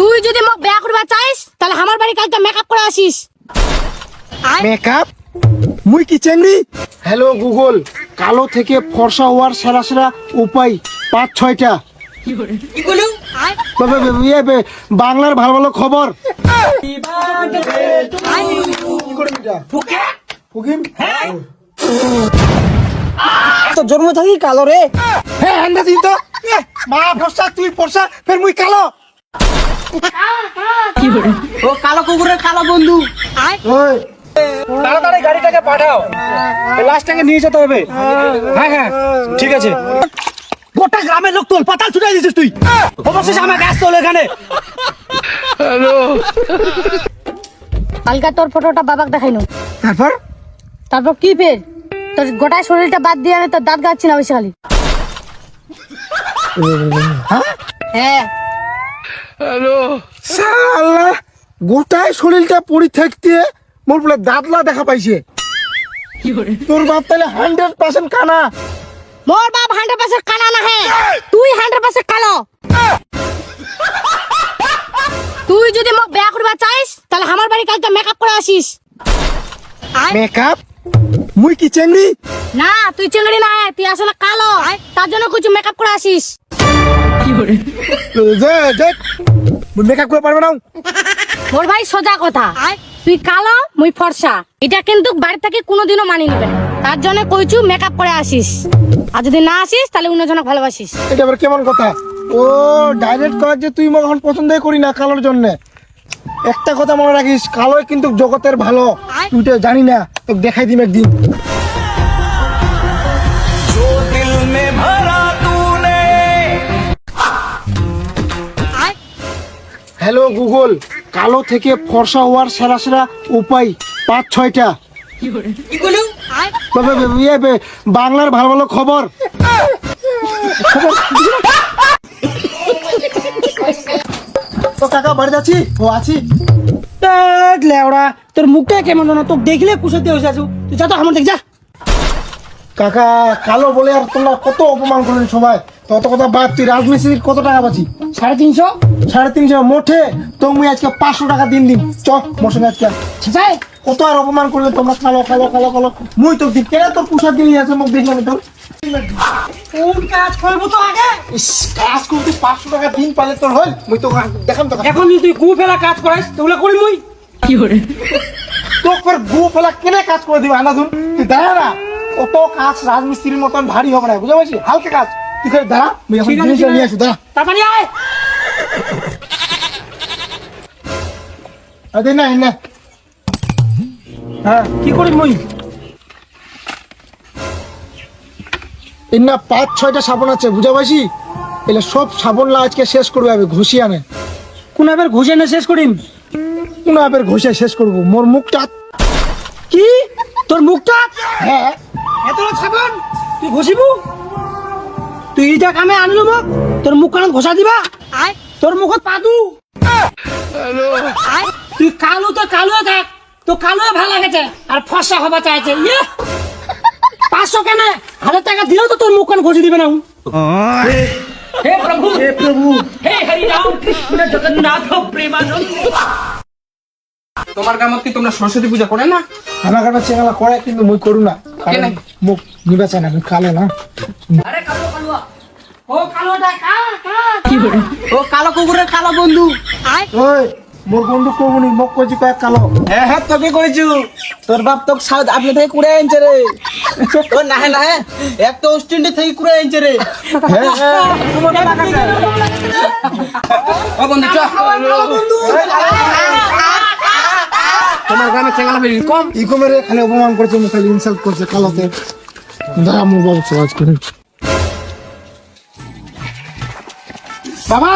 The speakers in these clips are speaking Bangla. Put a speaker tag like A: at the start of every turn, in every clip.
A: তুই যদি মোক বিয়া করবা চাইস তাহলে আমার বাড়ি কালকে মেকআপ করে আসিস।
B: মেকআপ? মুই কি চেংড়ি? হ্যালো গুগল, কালো থেকে ফর্সা হওয়ার সেরা সেরা উপায় ৫-৬টা। বাংলার ভালো ভালো খবর।
C: তো জন্ম থাকি কালো রে।
B: হ্যাঁ হ্যান্ডা দিন তো। মা ফর্সা তুই ফর্সা ফের মুই কালো।
C: ও কালো কুকুরের কালো বন্ধু।
B: ওই তাড়াতাড়ি গাড়িটাকে পাঠাও, লাশটাকে নিয়ে যেতে হবে। হ্যাঁ হ্যাঁ ঠিক আছে।
C: গোটা গ্রামের লোক তোল পাতাল ছুটাই দিছিস তুই। অবশেষে আমার গ্যাস তোল এখানে।
A: কালকে তোর ফটোটা বাবাকে দেখাইনু।
B: তারপর
A: তারপর কি ফের তোর গোটা শরীরটা বাদ দিয়ে আমি তোর দাঁত গাচ্ছি না বেশি খালি। হ্যাঁ
B: শালা গোটায় শরীরটা পড়ি থাকতে মোর বলে দাঁতলা দেখা পাইছে। তোর বাপ তাহলে 100% কানা।
A: মোর বাপ 100% কানা না হে, তুই 100% কালো। তুই যদি মোক বিয়া করবা চাইস তাহলে আমার বাড়ি কালকে মেকআপ করে আসিস।
B: মেকআপ? মুই কি চেংড়ি?
A: না তুই চিংড়ি না, তুই আসলে কালো, তার জন্য কিছু মেকআপ করে আসিস।
B: মেকআপ করে পারবে না।
A: মোর ভাই সোজা কথা, তুই কালো মুই ফর্সা, এটা কিন্তু বাড়ি থেকে কোনোদিনও মানি নিবে না। তার জন্য কইছু মেকআপ করে আসিস, আর যদি না আসিস তাহলে অন্যজনক ভালোবাসিস।
B: এটা আবার কেমন কথা? ও ডাইরেক্ট কর যে তুই মনে এখন পছন্দই করি না কালোর জন্য। একটা কথা মনে রাখিস, কালোই কিন্তু জগতের ভালো, তুই তো জানি না, তোকে দেখাই দিম একদিন। হ্যালো গুগল, কালো থেকে ফর্সা হওয়ার সেরা সেরা উপায় ৫-৬টা। বাংলার ভালো ভালো খবর। তো কাকা বাড়ি যাচ্ছি। ও আছি।
C: লেওড়া তোর মুখটা কেমন না, তোকে দেখলে কুসাতে হয়েছে আছু। তুই যা তো আমার দেখ যা।
B: কাকা কালো বলে আর তোমরা কত অপমান করলেন সবাই। তত কথা বাদ, তুই রাজমিস্ত্রির কত টাকা পাচ্ছি?
C: 350।
B: 350 মোটে তো মুই আজকে 500 টাকা দিন চ মোর সঙ্গে আজকে।
C: সেটাই
B: কত আর অপমান করলে তোমরা, কালো কালো কালো কালো। মুই তো দিন কেন তোর পোশাক দিয়ে আছে মুখ দেখলাম তোর।
C: কোন কাজ করবো তো আগে?
B: ইস, কাজ করতে 500 টাকা দিন পালে তোর হল। মুই তো দেখাম তো।
C: এখন যদি তুই গু ফেলা কাজ করাইস তোগুলো করি মুই।
B: তোর পর গু ফেলা কেনে কাজ করে দিবে আনাদুন? তুই দাঁড়া না, কত কাজ রাজমিস্ত্রির মতন ভারী হবে না, বুঝতে পারছিস? হালকা কাজ তুই করে দাঁড়া, মুই এখন জিনিসটা নিয়ে আসি। দাঁড়া
C: তাড়াতাড়ি আয়।
B: আরে না না। হ্যাঁ
C: কি করি মুই?
B: না 5-6টা সাবন আছে, বুঝা পাইছি? এলে সব সাবনলা আজকে শেষ করবে, আমি ঘুষি আনে।
C: কোন এবার ঘুষে না শেষ করিম?
B: কোন আপের ঘষে শেষ করবো মোর মুখটা।
C: কি তোর মুখটা?
B: হ্যাঁ
C: এত সাবান তুই ঘষিবু? তুই এটা কামে আনলু মুখ, তোর মুখ কান ঘষা দিবা? তোর মুখত পাদু। তুই কালো তো কালো থাক, তো কালো ভালো লাগেছে আর ফসা হবা চাইছে। 500 কেন 1000 টাকা দিলেও তো তোর মুখ কান ঘষে দিবে না।
D: हे प्रभु
B: এ প্রভু।
D: हे हरि राम कृष्ण जगन्नाथ प्रेमानंद। তোমার গ্রামত কি তোমরা সরস্বতী পূজা করে না?
B: আমার কাছে চেঙ্গালা করে কিন্তু মুই করু না, কারণ মুখ নিবা চায় না, আমি কালো না।
D: আরে কালো কালো
C: ও কালোটা কা কা কি করে? ও কালো কুকুরের কালো বন্ধু।
B: ওই মোর বন্ধু কবুনি মুখ কইছি কয়েক কালো।
C: হ্যাঁ হ্যাঁ তোকে করেছু, তোর বাপ তোকে সাউথ আফ্রিকা থেকে কুড়ে আনছে রে। ও না না এক তো ওয়েস্ট ইন্ডিজ থেকে কুড়ে আনছে রে।
D: ও বন্ধু চল তোমার গ্রামে চেঙ্গালা বেরি কম।
B: ইকো মেরে খালি অপমান করছে, মুখ খালি ইনসাল্ট করছে কালোতে। দাঁড়া মুখ বাবু সবাজ করে। বাবা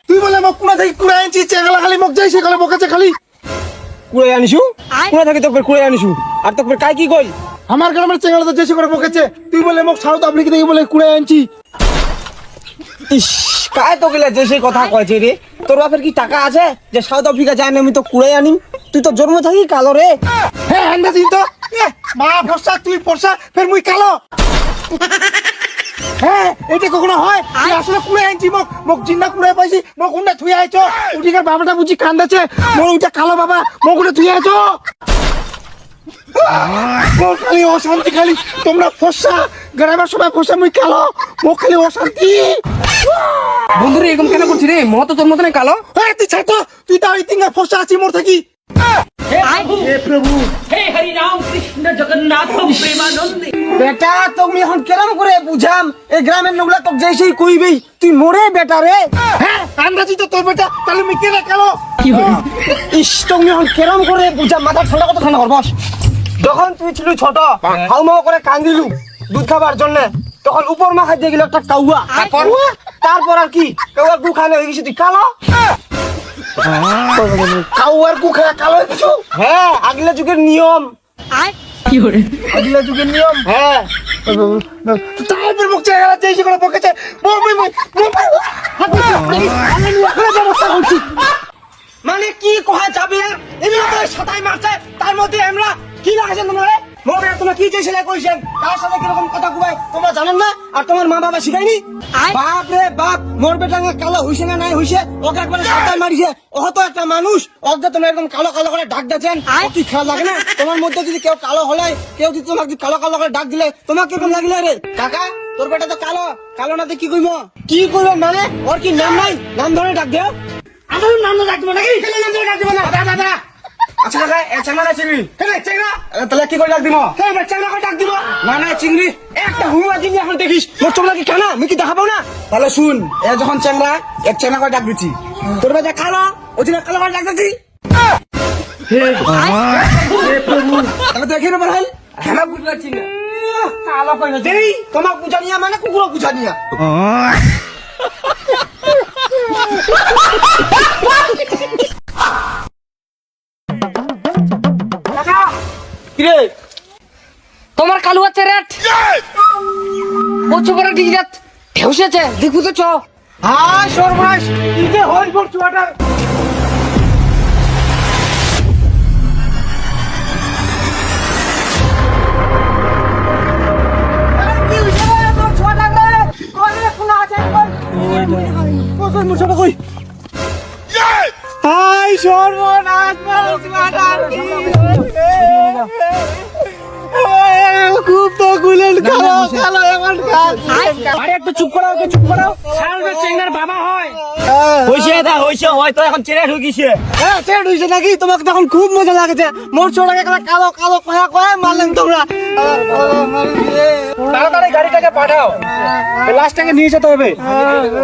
B: তুই বলে মুখ কুড়া থেকে কুড়া আনছি, চেঙ্গালা খালি মুখ যাই সেখানে বকেছে খালি।
C: কুড়ে আনিছু? কুড়া থেকে তোকে কুড়ে আনিছু আর তোকে কাই কি কই?
B: আমার গ্রামের চেঙ্গালা তো জেসি করে বকেছে, তুই বলে মুখ সাউথ আফ্রিকা থেকে বলে কুড়ে আনছি।
C: ইস কাই তোকে যে সেই কথা কইছে রে? তোর বাপের কি টাকা আছে যে সাউথ আফ্রিকা যায় না আমি তো কুড়ে আনিম? তুই তো জন্ম থাকি কালো রে।
B: হ্যাঁ হ্যান্ডা দিন তো। মা ফর্সা তুই ফর্সা ফের মুই কালো। হ্যাঁ এটা কখনো হয় তুই আসলে কুড়ে আনছি মোক জিন্না কুড়ে পাইছি মোক উন্ডা থুই আইছো উঠিকার বাবাটা বুঝি কান্দাছে মোর উঠে কালো বাবা মোক উঠে থুই আইছো মোর খালি অশান্তি খালি তোমরা ফসা গ্রামের সবাই ফসা মুই কালো মোক খালি অশান্তি
E: বন্ধুরে এরকম কেন করছিস রে মত তোর মতন কালো
B: তুই ছাড় তো তুই তো ওই তিনটা ফসা আছি মোর থাকি
D: हे प्रभु हे हरि राम कृष्ण जगन्नाथ प्रेमानंद
C: বেটা তুমি এখন কেরম করে বুঝাম এই গ্রামের লোকলা তো যেই কইবেই তুই মরে বেটা রে
B: হ্যাঁ আন্দাজি তো তোর বেটা তাহলে মুই কেন কালো
C: ইস তুমি এখন কেরম করে বুঝাম মাথা ঠান্ডা কত ঠান্ডা করবস যখন তুই ছিল ছোট হাউমাও করে কান্দিলু দুধ খাবার জন্য তখন উপর মাথায় দিয়ে গেল একটা কাউয়া তারপর আর কি কাউয়া গু খানে হয়ে গেছে তুই কালো
B: কাউয়ার কু খায় কালো কিছু
C: হ্যাঁ আগলা যুগের নিয়ম
B: আগলা যুগের নিয়ম
C: হ্যাঁ
B: তারপর মুখ চেয়ে গেল যেই করে বকেছে
C: মানে কি কোহা যাবে এমনি তো সাতাই মারছে তার মধ্যে আমরা কি লাগাছেন তোমরা মোরে তোমরা কি চেয়েছিলে কইছেন তার সাথে কিরকম কথা কইবাই তোমরা জানেন না আর তোমার মা বাবা শিখায়নি বাপ রে বাপ মোর বেটাঙ্গে কালো হইছে না নাই হইছে ওকে একবারে সাতাই মারিছে ও তো একটা মানুষ ওকে তোমরা এরকম কালো কালো করে ডাক দিয়েছেন কি খেয়াল লাগে না তোমার মধ্যে যদি কেউ কালো হলে কেউ যদি তোমাকে কালো কালো করে ডাক দিলে তোমাকে কিরকম লাগিলে রে কাকা তোর বেটা তো কালো কালো নাতে কি কইবো কি কইবে মানে ওর কি নাম নাই নাম ধরে ডাক দেও আমার নাম ডাক দিব নাকি নাম ধরে ডাক দিব না দাদা আচ্ছা কাকা এ চেংড়া চিংড়ি হ্যাঁ চেংড়া তাহলে কি করে ডাক দিব হ্যাঁ চেংড়া করে ডাক দিব না চিংড়ি একটা হুয়া দিন এখন দেখিস মোর চোখ লাগি কানা আমি কি দেখাবো না তাহলে শুন এ যখন চেংড়া এক চেংড়া করে ডাক দিচ্ছি তোর বাজে কালো ওদিকে কালো করে ডাক দিচ্ছি তাহলে দেখে নেবার হল হ্যাঁ বুঝতে পারছি না কালো করে দেই তোমাকে বুঝানিয়া মানে কুকুরও বুঝানিয়া
E: কিরে তোমার কালু আছে রেট প্রচুর বড় ডিজিটাল ঠেউসেছে দেখবো তো চ
B: হাই সর্বনাশ কি যে হল বল চুয়াটা হাই সর্বনাশ খুব তো গুলেন কালো কালো এখন
C: আরে একটু চুপ করাও চুপ করাও সামনে চেংড়ার বাবা হয় হইছে হয়তো এখন চেরা ঢুকিছে
B: হ্যাঁ চেট হইছে নাকি তোমাকে তখন খুব মজা লাগেছে মোর ছোড়াকে কালো কালো কয়া কয়া মারলেন তোমরা
C: তাড়াতাড়ি গাড়িটাকে পাঠাও লাস্টটাকে নিয়ে যেতে হবে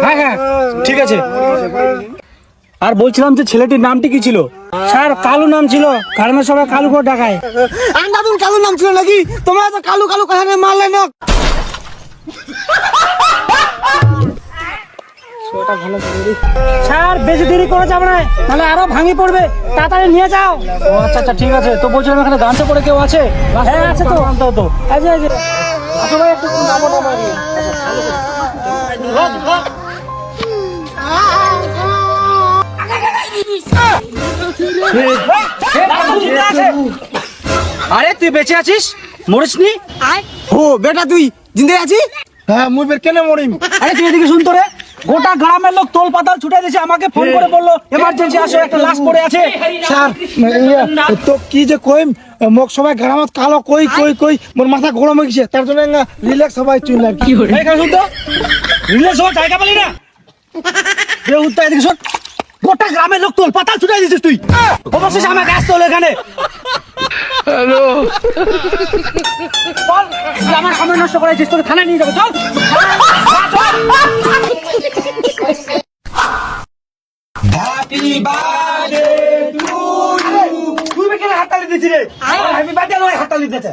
C: হ্যাঁ হ্যাঁ ঠিক আছে আর বলছিলাম যে ছেলেটির নামটি কি ছিল স্যার কালু নাম ছিল গ্রামের সবাই কালু করে ডাকায়
B: আন্দাদুন কালো নাম ছিল নাকি তোমরা তো কালো কালো কয়া মারলে না
C: স্যার বেশি দেরি করা যাবে না তাহলে আরো ভাঙি পড়বে তাড়াতাড়ি নিয়ে যাও ও আচ্ছা ঠিক আছে তো বলছিলাম এখানে গানতে পড়ে কেউ আছে হ্যাঁ আছে তো অন্তত এই যে আসলে একটু নামো আরে তুই বেঁচে আছিস মরিসনি
B: ও বেটা তুই জিন্দে আছিস হ্যাঁ মুই বের কেন মরিম
C: আরে তুই এদিকে শুন তো রে গোটা গ্রামের লোক তোল পাতাল ছুটে দিয়েছে আমাকে ফোন করে বললো এমার্জেন্সি আসো একটা লাশ পড়ে আছে
B: স্যার তো কি যে কইম মোক সবাই গ্রামত কালো কই কই কই মোর মাথা গরম হয়ে গেছে তার জন্য রিল্যাক্স সবাই চুল আর কি
C: এখানে শুন তো রিলেস হওয়ার জায়গা পালি না রে উত্তর এদিকে শোন গোটা গ্রামের লোক তোল পাতাল ছুটে দিয়েছিস তুই অবশেষে আমাকে আসতে হলো এখানে হ্যালো চল তুই আমার সময় নষ্ট করেছিস তোকে থানায় নিয়ে যাবো চল হ্যাপি বার্থডে টু ইউ তুই কেন হাততালি দিছিস রে হ্যাপি বার্থডে নয় হাততালি দিতেছে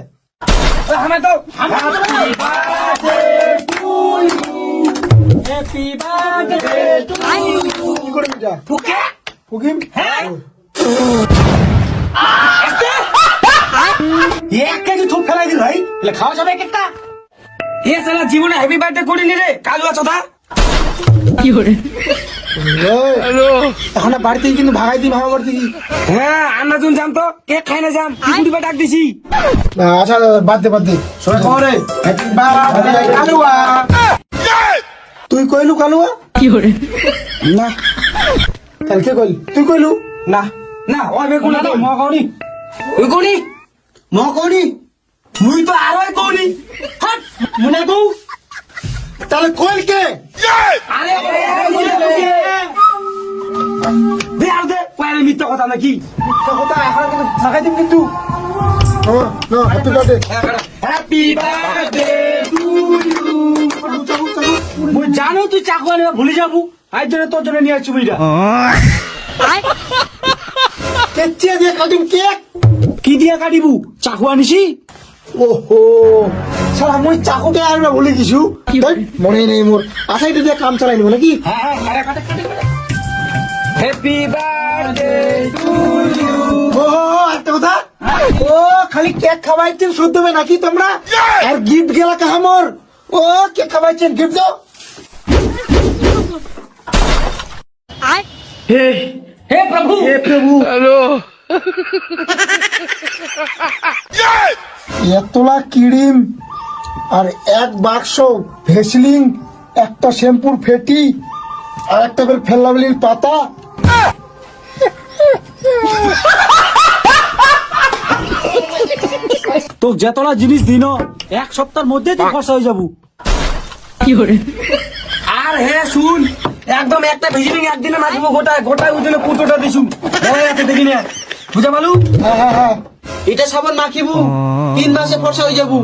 C: আমরা তো happy birthday to you happy birthday to you
B: কি করে যা
C: ফুকে
B: ফুকিম
C: হ্যাঁ এক কেজি থুপ ফেলাই দিল ভাই তাহলে খাওয়া যাবে একটা এ সালা জীবনে হ্যাপি বার্থডে করিনি রে কালু আছো তা
B: হ্যালো এখন বাড়িতে কিন্তু ভাগাই দিই ভাগা করতে কি
C: হ্যাঁ আমরা যখন যাম তো কেক খাই না যাম কুড়ি ডাক দিছি
B: আচ্ছা বাদ দে সবাই খবর রে হ্যাপি বার্থডে কালুয়া তুই কইলু কালুয়া না তাহলে কে কইল তুই কইলু
C: না না ওই বেগুন না ম কওনি
E: ওই কোনি
C: ম কওনি মুই তো আরই কওনি হাট মুনা কও
B: তাহলে কইল কে
C: আরে দে আর দে কইলে মিথ্যা কথা নাকি
B: তো কথা এখন কিন্তু লাগাই দিম কিন্তু না happy birthday
C: happy birthday to you মুই জানো তুই চাকু আনিবা ভুলে যাবো আজ জন্য তোর জন্য নিয়ে আসছি বুইটা
B: কেচিয়া দিয়ে কাটিম কেক
C: কি দিয়া কাটিবু চাকু আনিছি
B: ওহো সারা মই চাকুকে আর না বলে কিছু মনে নেই মোর আসাইতে দিয়ে কাম চালাই নিব নাকি
C: হ্যাপি বার্থডে টু ইউ
B: ও একটা কথা ও খালি কেক খাওয়াইছেন শুদ্ধ হবে নাকি তোমরা আর গিফট গেলা কাহা মোর ও কেক খাওয়াইছেন গিফট দাও
C: হে
D: हे प्रभु
C: হে প্রভু
B: এতলা কিড়িম আর এক বাক্স ভেসলিং একটা শ্যাম্পুর ফেটি আর একটা করে ফেল্লাবলির পাতা
C: তো যতটা জিনিস দিন এক সপ্তাহের মধ্যে তুই খরচা হয়ে যাবো আর হে শুন একদম একটা ভিজিটিং একদিনে না দিব গোটা গোটা ওজনে পুরোটা দিছু হয়ে আছে দেখি না বুঝা পালু
B: হ্যাঁ হ্যাঁ হ্যাঁ
C: এটা সাবান মাখিবু 3 মাসে ফর্সা হয়ে যাবো